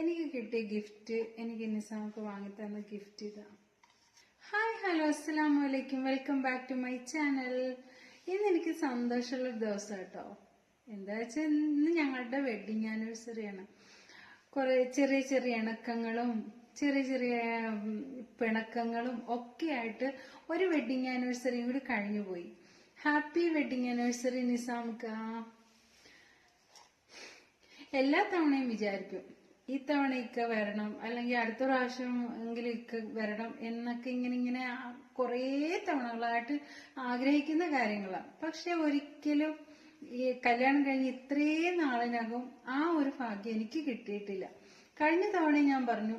എനിക്ക് കിട്ടിയ ഗിഫ്റ്റ് എനിക്ക് നിസാമൊക്കെ വാങ്ങിത്തന്ന ഗിഫ്റ്റ് ഇതാ. ഹായ് ഹലോ അസ്സലാമു അലൈക്കും, welcome back to my channel. ഇന്ന് എനിക്ക് സന്തോഷമുള്ള ദിവസം കേട്ടോ. എന്താ വെച്ചാൽ ഇന്ന് ഞങ്ങളുടെ വെഡിങ് ആനിവേഴ്സറിയാണ്. കുറെ ചെറിയ ചെറിയ ഇണക്കങ്ങളും ചെറിയ ചെറിയ പിണക്കങ്ങളും ഒക്കെ ആയിട്ട് ഒരു വെഡിങ് ആനിവേഴ്സറിയും കൂടി കഴിഞ്ഞു പോയി. ഹാപ്പി വെഡിങ് ആനിവേഴ്സറി നിസാംക്ക. എല്ലാ തവണയും വിചാരിക്കും ഇത്തവണ ഇക്ക വരണം, അല്ലെങ്കിൽ അടുത്ത പ്രാവശ്യം എങ്കിലും ഇക്ക വരണം എന്നൊക്കെ ഇങ്ങനെ കുറേ തവണകളായിട്ട് ആഗ്രഹിക്കുന്ന കാര്യങ്ങളാണ്. പക്ഷെ ഒരിക്കലും ഈ കല്യാണം കഴിഞ്ഞ് ഇത്രയും നാളിനകം ആ ഒരു ഭാഗ്യം എനിക്ക് കിട്ടിയിട്ടില്ല. കഴിഞ്ഞ തവണ ഞാൻ പറഞ്ഞു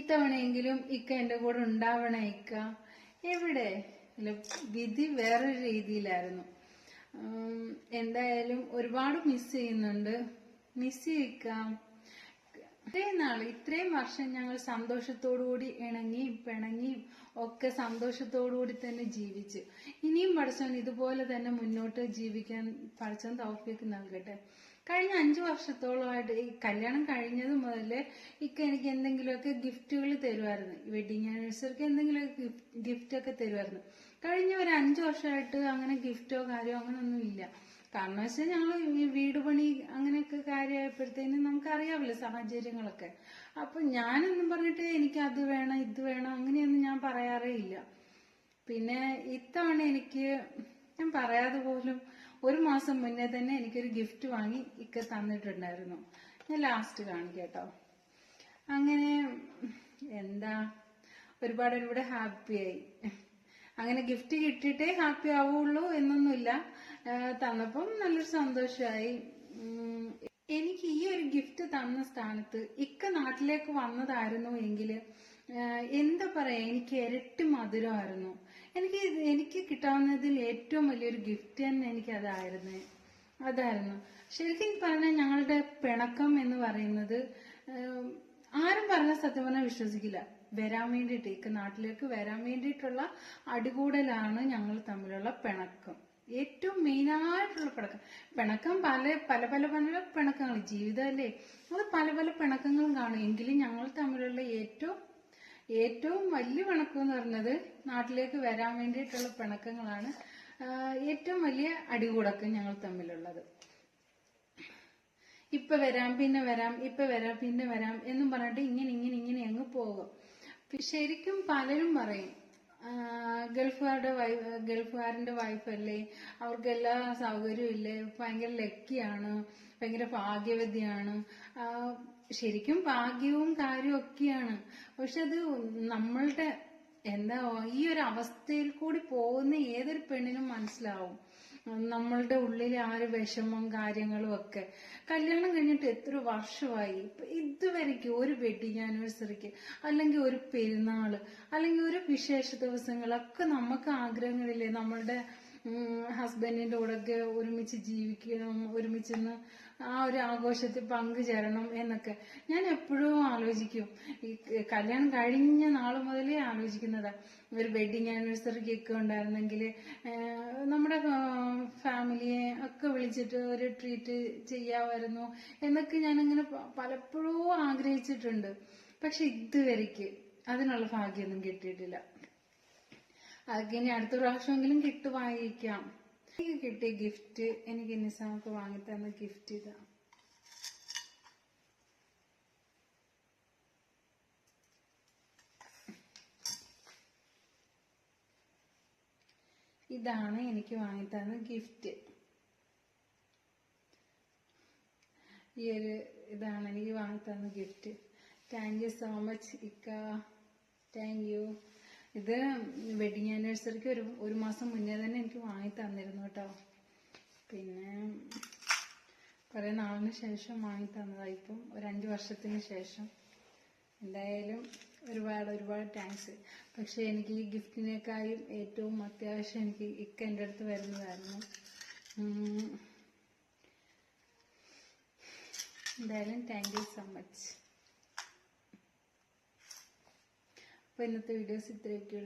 ഇത്തവണയെങ്കിലും ഇക്ക എന്റെ കൂടെ ഉണ്ടാവണേ ഇക്ക. എവിടെ വിധി വേറൊരു രീതിയിലായിരുന്നു. എന്തായാലും ഒരുപാട് മിസ് ചെയ്യുന്നുണ്ട്. മിസ് ചെയ്യിക്കാം. ഇത്രയും വർഷം ഞങ്ങൾ സന്തോഷത്തോടുകൂടി ഇണങ്ങിയും പിണങ്ങിയും ഒക്കെ സന്തോഷത്തോടുകൂടി തന്നെ ജീവിച്ചു. ഇനിയും പടച്ചോൻ ഇതുപോലെ തന്നെ മുന്നോട്ട് ജീവിക്കാൻ പടച്ചോൻ തൗഫീക്ക് നൽകട്ടെ. കഴിഞ്ഞ 5 വർഷത്തോളമായിട്ട് ഈ കല്യാണം കഴിഞ്ഞത് മുതല് ഇക്ക എനിക്ക് എന്തെങ്കിലുമൊക്കെ ഗിഫ്റ്റുകൾ തരുമായിരുന്നു. വെഡിങ് ആനിവേഴ്സറിക്ക് എന്തെങ്കിലുമൊക്കെ ഗിഫ്റ്റ് ഒക്കെ തരുമായിരുന്നു. കഴിഞ്ഞ ഒരു 5 വർഷമായിട്ട് അങ്ങനെ ഗിഫ്റ്റോ കാര്യമോ അങ്ങനൊന്നും ഇല്ല. കാരണം വെച്ചാൽ ഞങ്ങൾ ഈ വീട് പണി അങ്ങനെയൊക്കെ കാര്യമായപ്പോഴത്തേനും നമുക്കറിയാമല്ലോ സാഹചര്യങ്ങളൊക്കെ. അപ്പൊ ഞാനൊന്നും പറഞ്ഞിട്ട് എനിക്ക് അത് വേണം ഇത് വേണം അങ്ങനെയൊന്നും ഞാൻ പറയാറേ ഇല്ല. പിന്നെ ഇത്തവണ ഞാൻ പറയാതെ പോലും 1 മാസം മുന്നേ തന്നെ എനിക്കൊരു ഗിഫ്റ്റ് വാങ്ങി ഇക്ക തന്നിട്ടുണ്ടായിരുന്നു. ഞാൻ ലാസ്റ്റ് കാണിക്കട്ടോ. അങ്ങനെ എന്താ ഒരുപാട് ഹാപ്പിയായി. അങ്ങനെ ഗിഫ്റ്റ് കിട്ടിയിട്ടേ ഹാപ്പി ആവുള്ളൂ എന്നൊന്നുമില്ല. തന്നപ്പം നല്ലൊരു സന്തോഷമായി. എനിക്ക് ഈ ഒരു ഗിഫ്റ്റ് തന്ന സ്ഥാനത്ത് ഇക്ക നാട്ടിലേക്ക് വന്നതായിരുന്നു എങ്കിൽ എന്താ പറയാ, എനിക്ക് ഇരട്ടി മധുരമായിരുന്നു. എനിക്ക് കിട്ടാവുന്നതിൽ ഏറ്റവും വലിയൊരു ഗിഫ്റ്റ് തന്നെ എനിക്ക് അതായിരുന്നു. ശരിക്കും പറഞ്ഞാൽ ഞങ്ങളുടെ പിണക്കം എന്ന് പറയുന്നത് ആരും പറഞ്ഞ സത്യം പറഞ്ഞാൽ വിശ്വസിക്കില്ല. വരാൻ വേണ്ടിയിട്ട് ഇക്ക നാട്ടിലേക്ക് വരാൻ വേണ്ടിയിട്ടുള്ള അടികൂടലാണ് ഞങ്ങൾ തമ്മിലുള്ള പിണക്കം. ഏറ്റവും മെയിനായിട്ടുള്ള പിണക്കം പല പിണക്കങ്ങൾ ജീവിതമല്ലേ, അത് പല പിണക്കങ്ങളും കാണും. എങ്കിലും ഞങ്ങൾ തമ്മിലുള്ള ഏറ്റവും വലിയ പിണക്കം എന്ന് പറഞ്ഞത് നാട്ടിലേക്ക് വരാൻ വേണ്ടിയിട്ടുള്ള പിണക്കങ്ങളാണ്. ഏറ്റവും വലിയ അടികൂടക്കം ഞങ്ങൾ തമ്മിലുള്ളത്. ഇപ്പൊ വരാം പിന്നെ വരാം, ഇപ്പൊ വരാം പിന്നെ വരാം എന്നും പറഞ്ഞിട്ട് ഇങ്ങനെ അങ്ങ് പോകും. ശരിക്കും പലരും പറയും ഗൾഫുകാരന്റെ വൈഫല്ലേ, അവർക്ക് എല്ലാ സൗകര്യവും ഇല്ലേ, ഭയങ്കര ലക്കിയാണ്, ഭയങ്കര ഭാഗ്യവതിയാണ്. ശരിക്കും ഭാഗ്യവും കാര്യവും ഒക്കെയാണ്. പക്ഷെ അത് നമ്മളുടെ ഈ ഒരു അവസ്ഥയിൽ കൂടി പോകുന്ന ഏതൊരു പെണ്ണിനും മനസ്സിലാവും നമ്മളുടെ ഉള്ളിലെ ആ ഒരു വിഷമം കാര്യങ്ങളും ഒക്കെ. കല്യാണം കഴിഞ്ഞിട്ട് എത്ര വർഷമായി, ഇതുവരെയ്ക്ക് ഒരു വെഡിങ് ആനിവേഴ്സറിക്ക് അല്ലെങ്കിൽ ഒരു പെരുന്നാള് അല്ലെങ്കിൽ ഒരു വിശേഷ ദിവസങ്ങളൊക്കെ നമുക്ക് ആഗ്രഹങ്ങളില്ലേ നമ്മളുടെ ഹസ്ബൻഡിന്റെ കൂടെയൊക്കെ ഒരുമിച്ച് ജീവിക്കണം, ഒരുമിച്ച് ആ ഒരു ആഘോഷത്തിൽ പങ്കുചേരണം എന്നൊക്കെ ഞാൻ എപ്പോഴും ആലോചിക്കും. ഈ കല്യാണം കഴിഞ്ഞ നാള് മുതലേ ആലോചിക്കുന്നതാ. ഒരു വെഡിങ് ആനിവേഴ്സറിക്ക് ഒക്കെ ഉണ്ടായിരുന്നെങ്കിൽ നമ്മുടെ ഫാമിലിയെ ഒക്കെ വിളിച്ചിട്ട് ഒരു ട്രീറ്റ് ചെയ്യാമായിരുന്നു എന്നൊക്കെ ഞാനങ്ങനെ പലപ്പോഴും ആഗ്രഹിച്ചിട്ടുണ്ട്. പക്ഷെ ഇതുവരെയ്ക്ക് അതിനുള്ള ഭാഗ്യമൊന്നും കിട്ടിയിട്ടില്ല. അതൊക്കെ ഇനി അടുത്ത പ്രാവശ്യമെങ്കിലും കിട്ടുമായിരിക്കാം. എനിക്ക് കിട്ടിയ ഗിഫ്റ്റ് എനിക്ക് നിസാമൊക്കെ വാങ്ങിത്തന്ന ഗിഫ്റ്റ് ഇതാ. ഇതാണ് എനിക്ക് വാങ്ങിത്തന്ന ഗിഫ്റ്റ്. ഇതാണ് എനിക്ക് വാങ്ങിത്തന്ന gift. Thank you so much ഇക്ക, താങ്ക് യു. ഇത് വെഡിങ് ആനിവേഴ്സറിക്ക് ഒരു മാസം മുന്നേ തന്നെ എനിക്ക് വാങ്ങി തന്നിരുന്നു കേട്ടോ. പിന്നെ കുറെ നാളിന് ശേഷം വാങ്ങി തന്നതായി, ഇപ്പം ഒരു 5 വർഷത്തിന് ശേഷം. എന്തായാലും ഒരുപാട് താങ്ക്സ്. പക്ഷെ എനിക്ക് ഈ ഗിഫ്റ്റിനേക്കാളും ഏറ്റവും അത്യാവശ്യം എനിക്ക് ഇക്ക എൻ്റെ അടുത്ത് വരുന്നതായിരുന്നു. എന്തായാലും താങ്ക് യു സോ മച്ച്. അപ്പോൾ ഇന്നത്തെ വീഡിയോസ് ഇത്രയൊക്കെയുള്ളൂ.